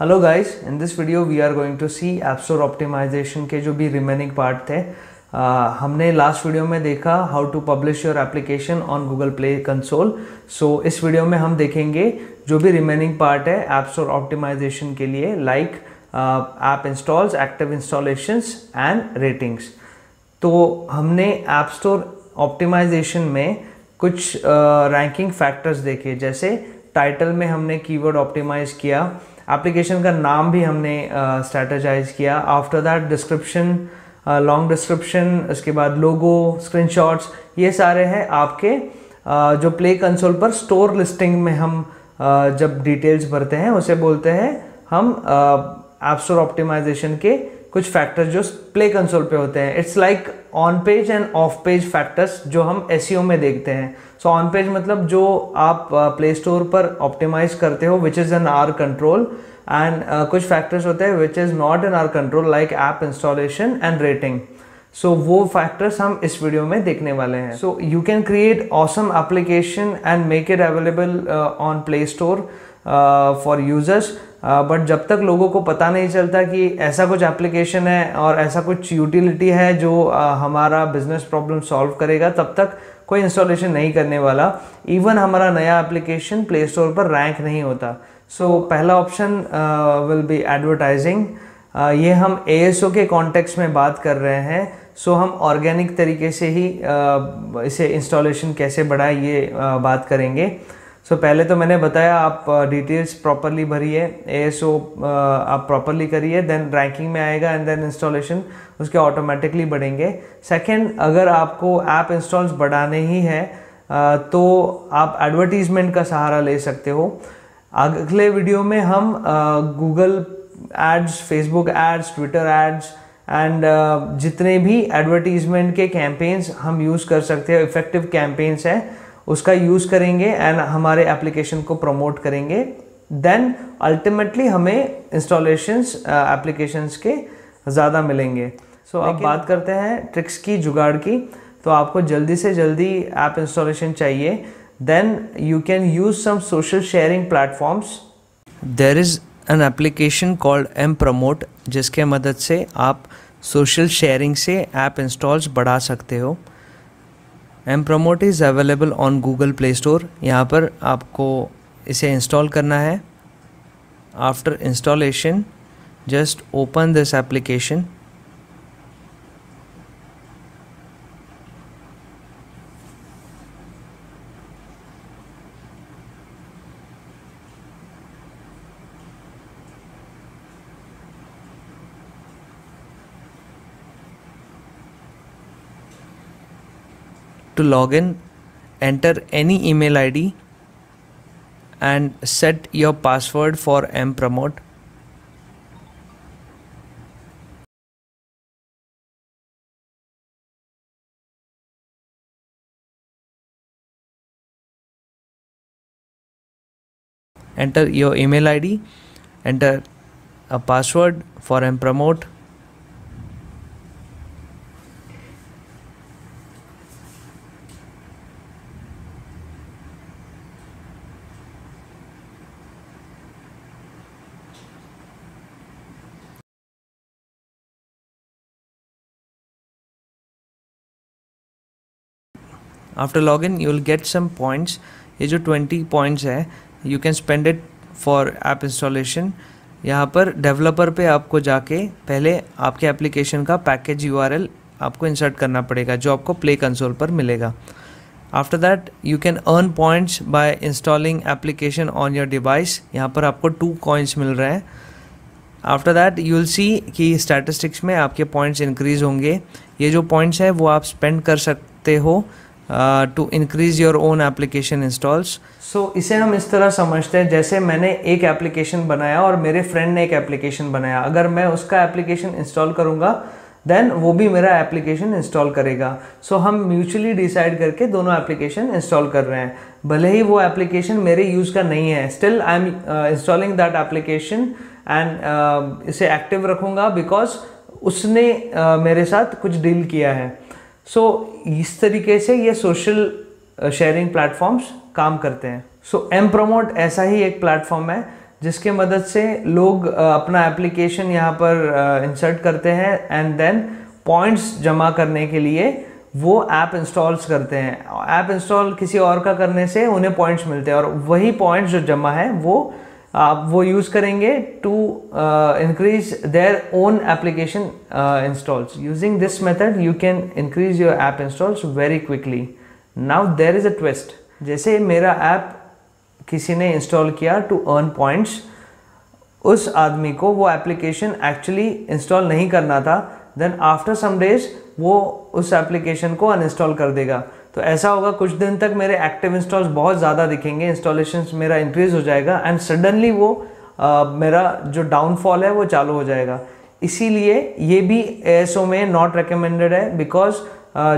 Hello guys, in this video we are going to see app store optimization के जो भी remaining part थे। हमने लास्ट वीडियो में देखा how to publish your application on Google Play Console. So इस video में हम देखेंगे जो भी रिमेनिंग पार्ट है ऐप स्टोर ऑप्टिमाइजेशन के लिए, like app installs, active installations and ratings. तो हमने ऐप स्टोर ऑप्टिमाइजेशन में कुछ रैंकिंग फैक्टर्स देखे, जैसे टाइटल में हमने कीवर्ड ऑप्टिमाइज किया, एप्लीकेशन का नाम भी हमने स्ट्रेटेजाइज किया, after that description, long description, उसके बाद लोगो, स्क्रीनशॉट्स, ये सारे हैं आपके जो प्ले कंसोल पर स्टोर लिस्टिंग में हम जब डिटेल्स भरते हैं उसे बोलते हैं हम ऐप स्टोर ऑप्टिमाइजेशन के कुछ फैक्टर्स जो प्ले कंसोल पे होते हैं। It's like on page end of page factors जो हम एसईओ में देखते हैं। सो ऑन पेज मतलब जो आप प्ले स्टोर पर ऑप्टिमाइज करते हो which is in our control, and कुछ फैक्टर्स होते हैं which is not in our control like app installation and rating. So वो फैक्टर्स हम इस वीडियो में देखने वाले हैं। So you can create awesome application and make it available on Play Store for users, but जब तक लोगों को पता नहीं चलता कि ऐसा कुछ एप्लीकेशन है और ऐसा कुछ यूटिलिटी है जो हमारा बिजनेस प्रॉब्लम सॉल्व करेगा, तब तक कोई इंस्टॉलेशन नहीं करने वाला। इवन हमारा नया एप्लीकेशन प्ले स्टोर पर रैंक नहीं होता। सो पहला ऑप्शन विल बी एडवर्टाइजिंग। ये हम एएसओ के कॉन्टेक्स्ट में बात कर रहे हैं। सो हम ऑर्गेनिक तरीके से ही इसे इंस्टॉलेशन कैसे बढ़ाए ये बात करेंगे। सो पहले तो मैंने बताया आप डिटेल्स प्रॉपरली भरिए, एएसओ आप प्रॉपरली करिए, देन रैंकिंग में आएगा एंड देन इंस्टॉलेशन उसके ऑटोमेटिकली बढ़ेंगे। सेकंड, अगर आपको ऐप इंस्टॉल्स बढ़ाने ही है तो आप एडवर्टीजमेंट का सहारा ले सकते हो। अगले वीडियो में हम Google ads, Facebook ads, Twitter ads and जितने भी एडवर्टीजमेंट के कैंपेन्स हम यूज़ कर सकते हैं, इफेक्टिव कैंपेन्स हैं, उसका यूज़ करेंगे एंड हमारे एप्लीकेशन को प्रमोट करेंगे। देन अल्टीमेटली हमें इंस्टॉलेशंस एप्लीकेशंस के ज़्यादा मिलेंगे। सो अब बात करते हैं ट्रिक्स की, जुगाड़ की। तो आपको जल्दी से जल्दी ऐप इंस्टॉलेशन चाहिए, then you can use some social sharing platforms. There is an application called mPromote, जिसके मदद से आप सोशल शेयरिंग से ऐप इंस्टॉल्स बढ़ा सकते हो। mPromote is available on Google Play Store. यहाँ पर आपको इसे इंस्टॉल करना है। After installation just open this application. To log in, enter any email ID and set your password for mPromote. Enter your email ID, enter a password for mPromote. After login you will get some points. ये जो 20 points है, you can spend it for app installation. यहाँ पर developer पे आपको जाके पहले आपके एप्लीकेशन का पैकेज URL आपको इंसर्ट करना पड़ेगा जो आपको प्ले कंसोल पर मिलेगा। After that you can earn points by installing application on your device. यहाँ पर आपको 2 कॉइन्स मिल रहे हैं। After that you will see कि स्टैटिस्टिक्स में आपके पॉइंट्स इंक्रीज़ होंगे। ये जो पॉइंट्स है वो आप स्पेंड कर सकते हो to increase your own application installs. So इसे हम इस तरह समझते हैं जैसे मैंने एक एप्लीकेशन बनाया और मेरे फ्रेंड ने एक एप्लीकेशन बनाया। अगर मैं उसका एप्लीकेशन इंस्टॉल करूँगा देन वो भी मेरा एप्लीकेशन इंस्टॉल करेगा। सो हम म्यूचुअली डिसाइड करके दोनों एप्लीकेशन इंस्टॉल कर रहे हैं। भले ही वो एप्लीकेशन मेरे यूज़ का नहीं है, still I am installing that application and इसे एक्टिव रखूँगा बिकॉज उसने मेरे साथ कुछ डील किया है। सो इस तरीके से ये सोशल शेयरिंग प्लेटफॉर्म्स काम करते हैं। सो mPromote ऐसा ही एक प्लेटफॉर्म है जिसके मदद से लोग अपना एप्लीकेशन यहाँ पर इंसर्ट करते हैं एंड देन पॉइंट्स जमा करने के लिए वो ऐप इंस्टॉल्स करते हैं। ऐप इंस्टॉल किसी और का करने से उन्हें पॉइंट्स मिलते हैं और वही पॉइंट्स जो जमा है वो यूज़ करेंगे to increase their own application installs. Using this method you can increase your app installs very quickly. Now there is a twist. जैसे मेरा ऐप किसी ने इंस्टॉल किया टू अर्न पॉइंट्स, उस आदमी को वो एप्लीकेशन एक्चुअली इंस्टॉल नहीं करना था, देन आफ्टर सम डेज वो उस एप्लीकेशन को अनइंस्टॉल कर देगा। तो ऐसा होगा कुछ दिन तक मेरे एक्टिव इंस्टॉल्स बहुत ज़्यादा दिखेंगे, इंस्टॉलेशंस मेरा इंक्रीज हो जाएगा एंड सडनली वो मेरा जो डाउनफॉल है वो चालू हो जाएगा। इसीलिए ये भी ASO में नॉट रिकमेंडेड है, बिकॉज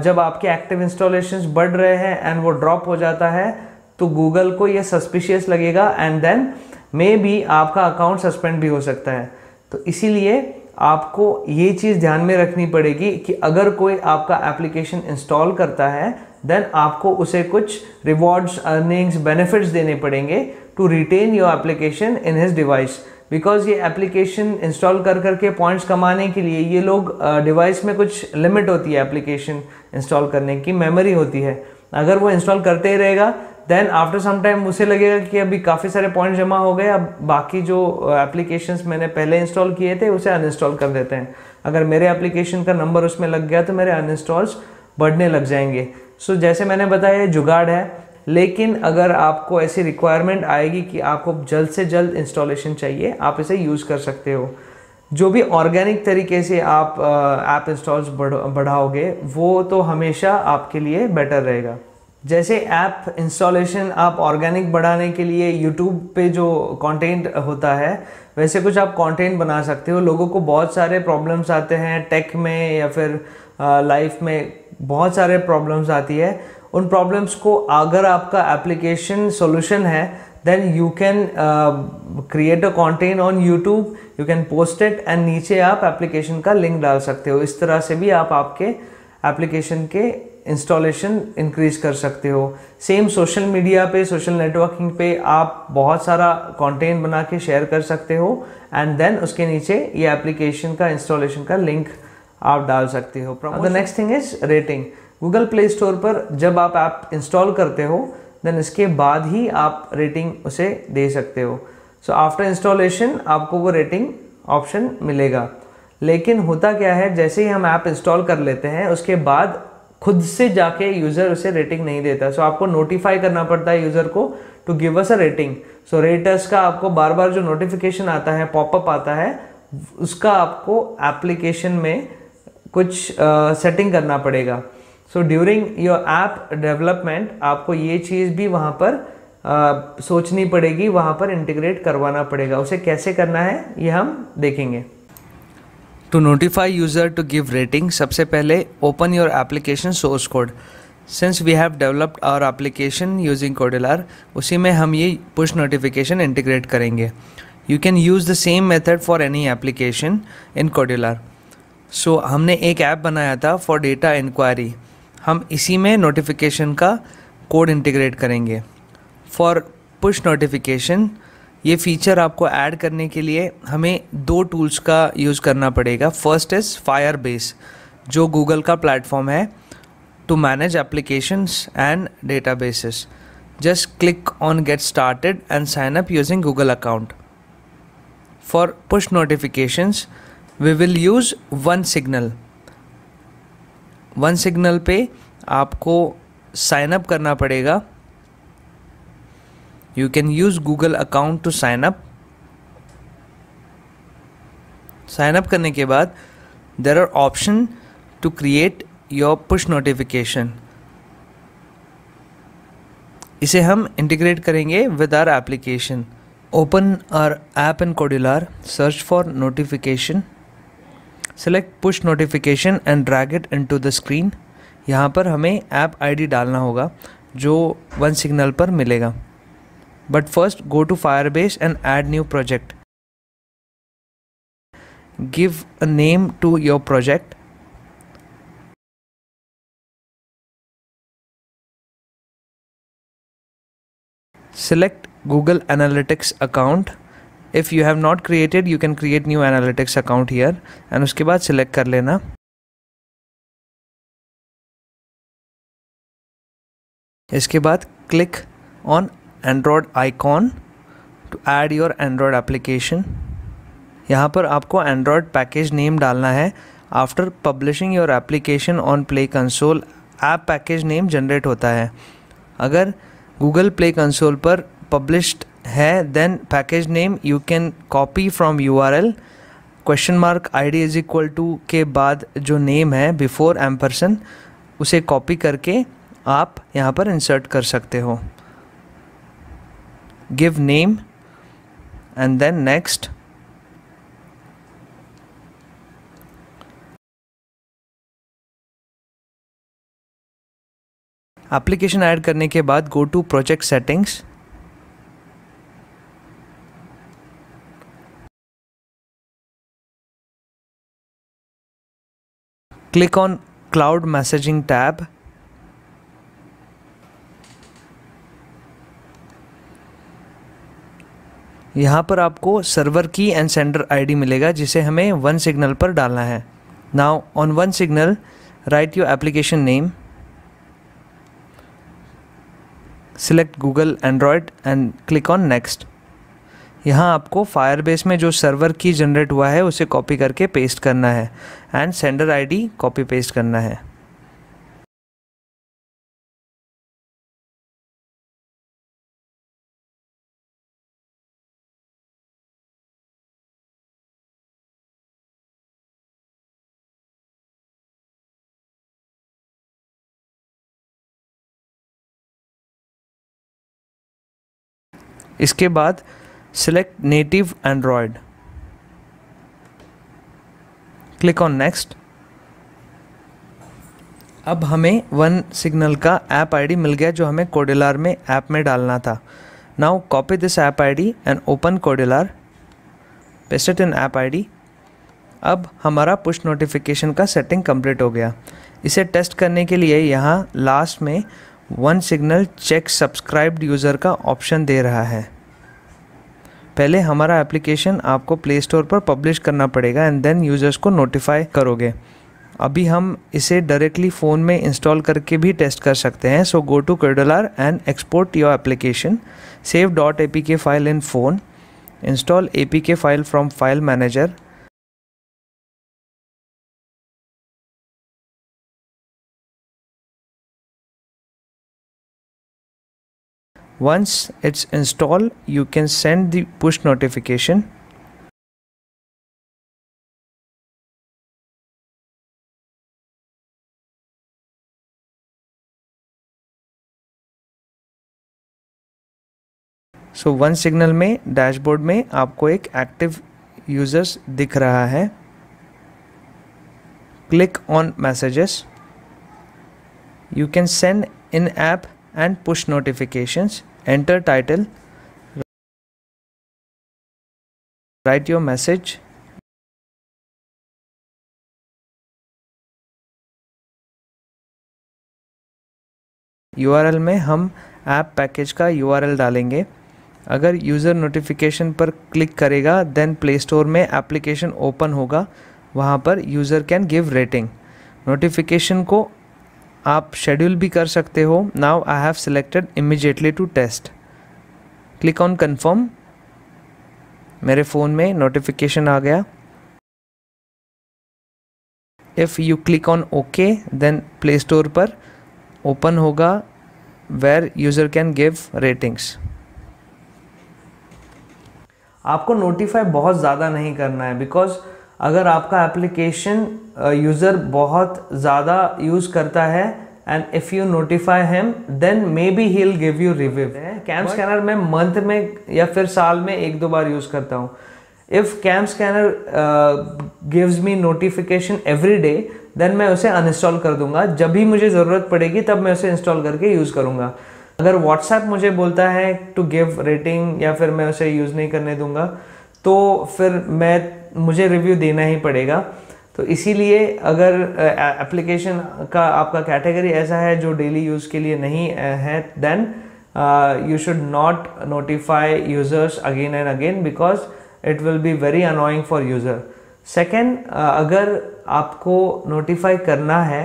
जब आपके एक्टिव इंस्टॉलेशंस बढ़ रहे हैं एंड वो ड्रॉप हो जाता है तो गूगल को ये सस्पिशियस लगेगा एंड देन मे बी आपका अकाउंट सस्पेंड भी हो सकता है। तो इसीलिए आपको ये चीज़ ध्यान में रखनी पड़ेगी कि अगर कोई आपका एप्लीकेशन इंस्टॉल करता है देन आपको उसे कुछ रिवॉर्ड्स, अर्निंग्स, बेनिफिट्स देने पड़ेंगे to retain your application in his device. Because ये एप्लीकेशन इंस्टॉल कर करके पॉइंट्स कमाने के लिए ये लोग डिवाइस में कुछ लिमिट होती है एप्लीकेशन इंस्टॉल करने की, मेमोरी होती है। अगर वो इंस्टॉल करते ही रहेगा देन आफ्टर सम टाइम उसे लगेगा कि अभी काफ़ी सारे पॉइंट जमा हो गए, अब बाकी जो एप्लीकेशंस मैंने पहले इंस्टॉल किए थे उसे अनइंस्टॉल कर देते हैं। अगर मेरे एप्लीकेशन का नंबर उसमें लग गया तो मेरे अनइंस्टॉल्स बढ़ने लग जाएंगे। सो जैसे मैंने बताया ये जुगाड़ है, लेकिन अगर आपको ऐसी रिक्वायरमेंट आएगी कि आपको जल्द से जल्द इंस्टॉलेशन चाहिए, आप इसे यूज़ कर सकते हो। जो भी ऑर्गेनिक तरीके से आप ऐप इंस्टॉल्स बढ़ाओगे वो तो हमेशा आपके लिए बेटर रहेगा। जैसे ऐप इंस्टॉलेशन आप ऑर्गेनिक बढ़ाने के लिए यूट्यूब पे जो कंटेंट होता है वैसे कुछ आप कंटेंट बना सकते हो। लोगों को बहुत सारे प्रॉब्लम्स आते हैं टेक में या फिर लाइफ में बहुत सारे प्रॉब्लम्स आती है। उन प्रॉब्लम्स को अगर आपका एप्लीकेशन सॉल्यूशन है then you can create a content on YouTube, you can post it and नीचे आप एप्लीकेशन का लिंक डाल सकते हो। इस तरह से भी आप आपके एप्लीकेशन के इंस्टॉलेशन इंक्रीज कर सकते हो। सेम सोशल मीडिया पे, सोशल नेटवर्किंग पे आप बहुत सारा कंटेंट बना के शेयर कर सकते हो एंड देन उसके नीचे ये एप्लीकेशन का इंस्टॉलेशन का लिंक आप डाल सकते हो। The next thing is rating. Google Play Store पर जब आप ऐप इंस्टॉल करते हो देन इसके बाद ही आप रेटिंग उसे दे सकते हो। सो आफ्टर इंस्टॉलेशन आपको वो रेटिंग ऑप्शन मिलेगा। लेकिन होता क्या है, जैसे ही हम ऐप इंस्टॉल कर लेते हैं उसके बाद खुद से जाके यूज़र उसे रेटिंग नहीं देता। सो आपको नोटिफाई करना पड़ता है यूज़र को to give us a rating. So raters का आपको बार बार जो नोटिफिकेशन आता है, पॉपअप आता है, उसका आपको एप्लीकेशन में कुछ सेटिंग करना पड़ेगा। So during your app development आपको ये चीज़ भी वहाँ पर सोचनी पड़ेगी, वहाँ पर इंटीग्रेट करवाना पड़ेगा। उसे कैसे करना है ये हम देखेंगे। To notify user to give rating, सबसे पहले open your application source code. Since we have developed our application using Kodular, उसी में हम ये पुश नोटिफिकेशन इंटीग्रेट करेंगे। You can use the same method for any application in Kodular. So हमने एक app बनाया था फॉर डेटा इंक्वायरी, हम इसी में नोटिफिकेशन का कोड इंटीग्रेट करेंगे। फॉर पुश नोटिफिकेशन ये फीचर आपको ऐड करने के लिए हमें दो टूल्स का यूज़ करना पड़ेगा। फर्स्ट इज़ फायरबेस, जो गूगल का प्लेटफॉर्म है to manage applications and databases. Just click on get started and sign up using Google account. For push notifications we will use OneSignal. OneSignal पे आपको sign up करना पड़ेगा। You can use Google account to sign up. Sign up करने के बाद there are option to create your push notification. इसे हम integrate करेंगे with our application. Open our app in Codelar, search for notification, select push notification and drag it into the screen. यहाँ पर हमें app ID डालना होगा जो one signal पर मिलेगा। But first go to Firebase and add new project. Give a name to your project. Select Google Analytics account. If you have not created you can create new analytics account here and उसके बाद select कर लेना। इसके बाद click on Android icon to add your Android application. यहाँ पर आपको Android package name डालना है। After publishing your application on Play Console app package name generate होता है। अगर गूगल प्ले कंसोल पर पब्लिश्ड है then package name you can copy from URL $ID is equal to के बाद जो नेम है बिफोर एम्परसन उसे कॉपी करके आप यहाँ पर इंसर्ट कर सकते हो। Give name and then next. Application add करने के बाद go to project settings. Click on cloud messaging tab. यहाँ पर आपको सर्वर की एंड सेंडर आईडी मिलेगा जिसे हमें वन सिग्नल पर डालना है। Now on one signal right your application name, select Google Android and click on next. यहाँ आपको फायरबेस में जो सर्वर की जनरेट हुआ है उसे कॉपी करके पेस्ट करना है and sender ID copy paste करना है। इसके बाद select native Android, click on next. अब हमें वन सिग्नल का ऐप आईडी मिल गया जो हमें कोडेलार में ऐप में डालना था। Now copy this app ID and open Kodular, paste it in app ID. अब हमारा पुश नोटिफिकेशन का सेटिंग कंप्लीट हो गया। इसे टेस्ट करने के लिए यहाँ लास्ट में OneSignal check subscribed user का ऑप्शन दे रहा है। पहले हमारा एप्लीकेशन आपको प्ले स्टोर पर पब्लिश करना पड़ेगा एंड देन यूज़र्स को नोटिफाई करोगे। अभी हम इसे डायरेक्टली फ़ोन में इंस्टॉल करके भी टेस्ट कर सकते हैं। So go to Kodular and export your application, save .apk file in phone, install apk file from file manager. Once it's installed, you can send the push notification. So one signal में dashboard में आपको एक active users दिख रहा है। Click on messages. You can send in-app and push notifications. Enter title, write your message, URL में हम app package का URL डालेंगे। अगर यूज़र नोटिफिकेशन पर क्लिक करेगा देन प्ले स्टोर में एप्लीकेशन ओपन होगा, वहाँ पर user can give rating. Notification को आप शेड्यूल भी कर सकते हो। Now I have selected immediately to test, click on confirm. मेरे फ़ोन में नोटिफिकेशन आ गया। If you click on okay then Play Store पर ओपन होगा where user can give ratings. आपको नोटिफाई बहुत ज़्यादा नहीं करना है बिकॉज अगर आपका एप्लीकेशन यूज़र बहुत ज़्यादा यूज़ करता है and if you notify him then maybe he will give you review. CamScanner मैं मंथ में या फिर साल में 1-2 बार यूज़ करता हूँ। If CamScanner gives me notification every day then मैं उसे अनइंस्टॉल कर दूंगा। जब भी मुझे ज़रूरत पड़ेगी तब मैं उसे इंस्टॉल करके यूज़ करूँगा। अगर व्हाट्सएप मुझे बोलता है टू गिव रेटिंग या फिर मैं उसे यूज़ नहीं करने दूंगा तो फिर मुझे रिव्यू देना ही पड़ेगा। तो इसीलिए अगर एप्लीकेशन का आपका कैटेगरी ऐसा है जो डेली यूज़ के लिए नहीं है then you should not notify users again and again because it will be very annoying for user. Second, अगर आपको नोटिफाई करना है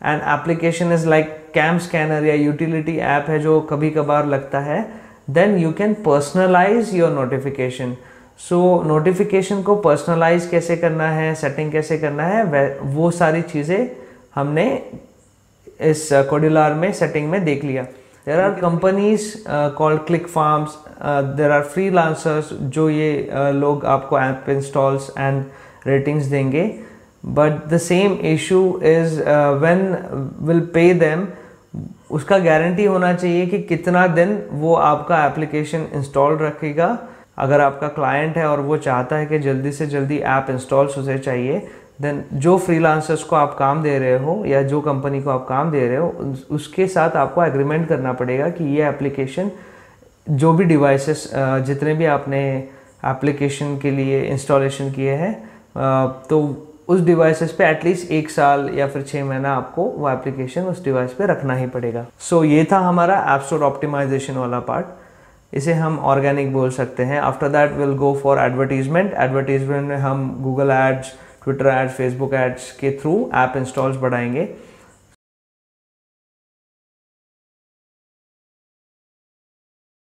and application is like CamScanner या यूटिलिटी ऐप है जो कभी कभार लगता है, then you can personalize your notification. So notification को पर्सनलाइज कैसे करना है, सेटिंग कैसे करना है, वो सारी चीज़ें हमने इस कोडिलार में सेटिंग में देख लिया। There are companies called click farms, there are freelancers जो ये लोग आपको ऐप इंस्टॉल्स एंड रेटिंग्स देंगे, but the same issue is when will pay them, उसका गारंटी होना चाहिए कि कितना दिन वो आपका एप्लीकेशन इंस्टॉल रखेगा। अगर आपका क्लाइंट है और वो चाहता है कि जल्दी से जल्दी ऐप इंस्टॉल्स उसे चाहिए, देन जो फ्रीलांसर्स को आप काम दे रहे हो या जो कंपनी को आप काम दे रहे हो उसके साथ आपको एग्रीमेंट करना पड़ेगा कि ये एप्लीकेशन जो भी डिवाइसेस जितने भी आपने एप्लीकेशन के लिए इंस्टॉलेशन किए हैं तो उस डिवाइसेस पे एटलीस्ट 1 साल या फिर 6 महीना आपको वो एप्लीकेशन उस डिवाइस पे रखना ही पड़ेगा। सो ये था हमारा ऐप स्टोर ऑप्टिमाइजेशन वाला पार्ट, इसे हम ऑर्गेनिक बोल सकते हैं। After that will go for advertisement. Advertisement में हम Google ads, Twitter ads, Facebook ads के थ्रू ऐप इंस्टॉल्स बढ़ाएंगे।